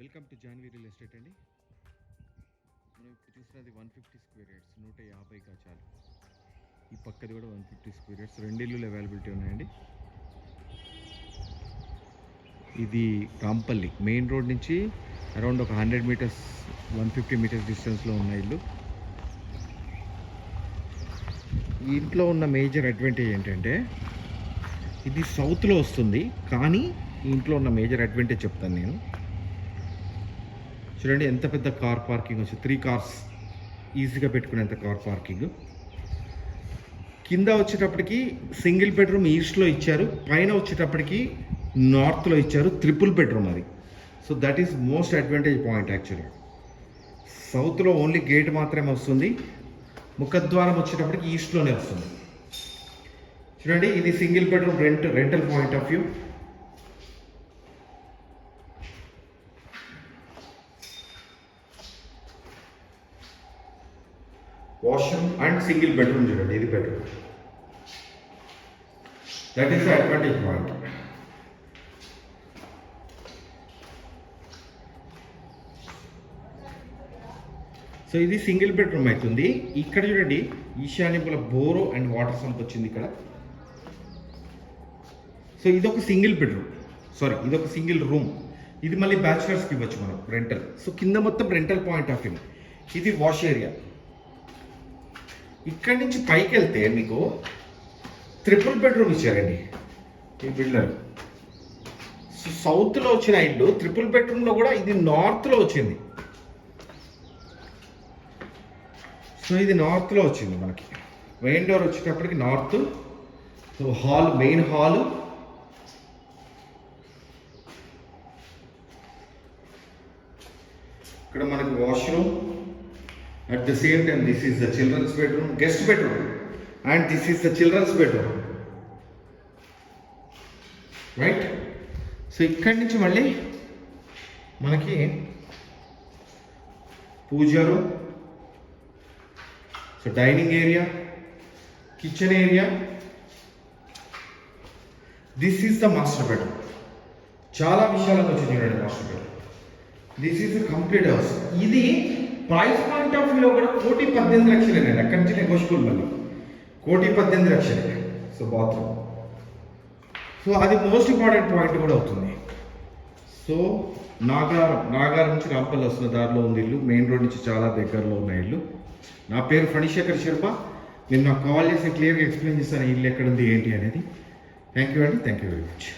Welcome to Janhvi real estate అండి. మనం ఇప్పుడు చూస్తున్నది 150 స్క్వేర్ యార్డ్స్, 150 గజాలు. ఈ పక్కది కూడా 150 స్క్వేర్ యార్డ్స్, 2 ఇల్లులు అవైలబిలిటీ ఉన్నాయండి. ఇది రాంపల్లి మెయిన్ రోడ్ నుంచి అరౌండ్ ఒక 100 మీటర్స్ 150 మీటర్స్ డిస్టెన్స్లో ఉన్న ఇల్లు. ఈ ఇంట్లో ఉన్న మేజర్ అడ్వాంటేజ్ ఏంటంటే ఇది సౌత్లో వస్తుంది, కానీ ఈ ఇంట్లో ఉన్న మేజర్ అడ్వాంటేజ్ చెప్తాను నేను. చూడండి ఎంత పెద్ద కార్ పార్కింగ్ వచ్చి 3 కార్స్ ఈజీగా పెట్టుకునేంత కార్ పార్కింగ్. కింద వచ్చేటప్పటికి సింగిల్ బెడ్రూమ్ ఈస్ట్లో ఇచ్చారు, పైన వచ్చేటప్పటికి నార్త్లో ఇచ్చారు, ట్రిపుల్ బెడ్రూమ్ అది. So that is most advantage point actually. సౌత్లో ఓన్లీ గేట్ మాత్రమే వస్తుంది, ముఖద్వారం వచ్చేటప్పటికి ఈస్ట్లోనే వస్తుంది. చూడండి ఇది single bedroom rental point of view. Washroom and single bedroom. చూడండి ఇది bedroom. That is the advantage point. So ఇది సింగిల్ బెడ్రూమ్ అవుతుంది. ఇక్కడ చూడండి ఈశాన్యపుల బోరో అండ్ వాటర్ సంప్ వచ్చింది ఇక్కడ. సో ఇదొక సింగిల్ బెడ్రూమ్, ఇదొక సింగిల్ రూమ్. ఇది మళ్ళీ బ్యాచులర్స్కి ఇవ్వచ్చు మనం రెంటల్. సో కింద మొత్తం రెంటల్ పాయింట్ ఆఫ్ వ్యూ. ఇది వాష్ ఏరియా. ఇక్కడి నుంచి పైకి వెళ్తే మీకు ట్రిపుల్ బెడ్రూమ్ ఇచ్చారండి ఈ బిల్డర్. సో సౌత్లో వచ్చిన ఇల్లు ట్రిపుల్ బెడ్రూమ్లో కూడా ఇది నార్త్లో వచ్చింది. సో ఇది నార్త్లో వచ్చింది మనకి. మెయిన్ డోర్ వచ్చేటప్పటికి north. So hall, main hall, ఇక్కడ మనకి washroom. At the same time, this is the children's bedroom, guest bedroom, and this is the children's bedroom, right? So ikkadi nunchi malli manaki pooja room, so dining area, kitchen area. This is the master bedroom. చాలా విశాలంగా వచ్చింది చూడండి master bedroom. This is the complete house. ఇది price point of వ్యూలో కూడా 1,18,00,000 అక్కడి నుంచి negotiable మళ్ళీ 1,18,00,000. So bathroom. సో అది మోస్ట్ ఇంపార్టెంట్ పాయింట్ కూడా అవుతుంది. సో నాగారం నుంచి రాంపల్లి వస్తున్న దారిలో ఉంది ఇల్లు. మెయిన్ రోడ్ నుంచి చాలా దగ్గరలో ఉన్న ఇల్లు. నా పేరు ఫణిశేఖర్ శర్మ. నేను నాకు కాల్ చేసి క్లియర్గా ఎక్స్ప్లెయిన్ చేస్తాను ఇల్లు ఎక్కడ ఉంది ఏంటి అనేది. థ్యాంక్ యూ అండి. Thank you very much.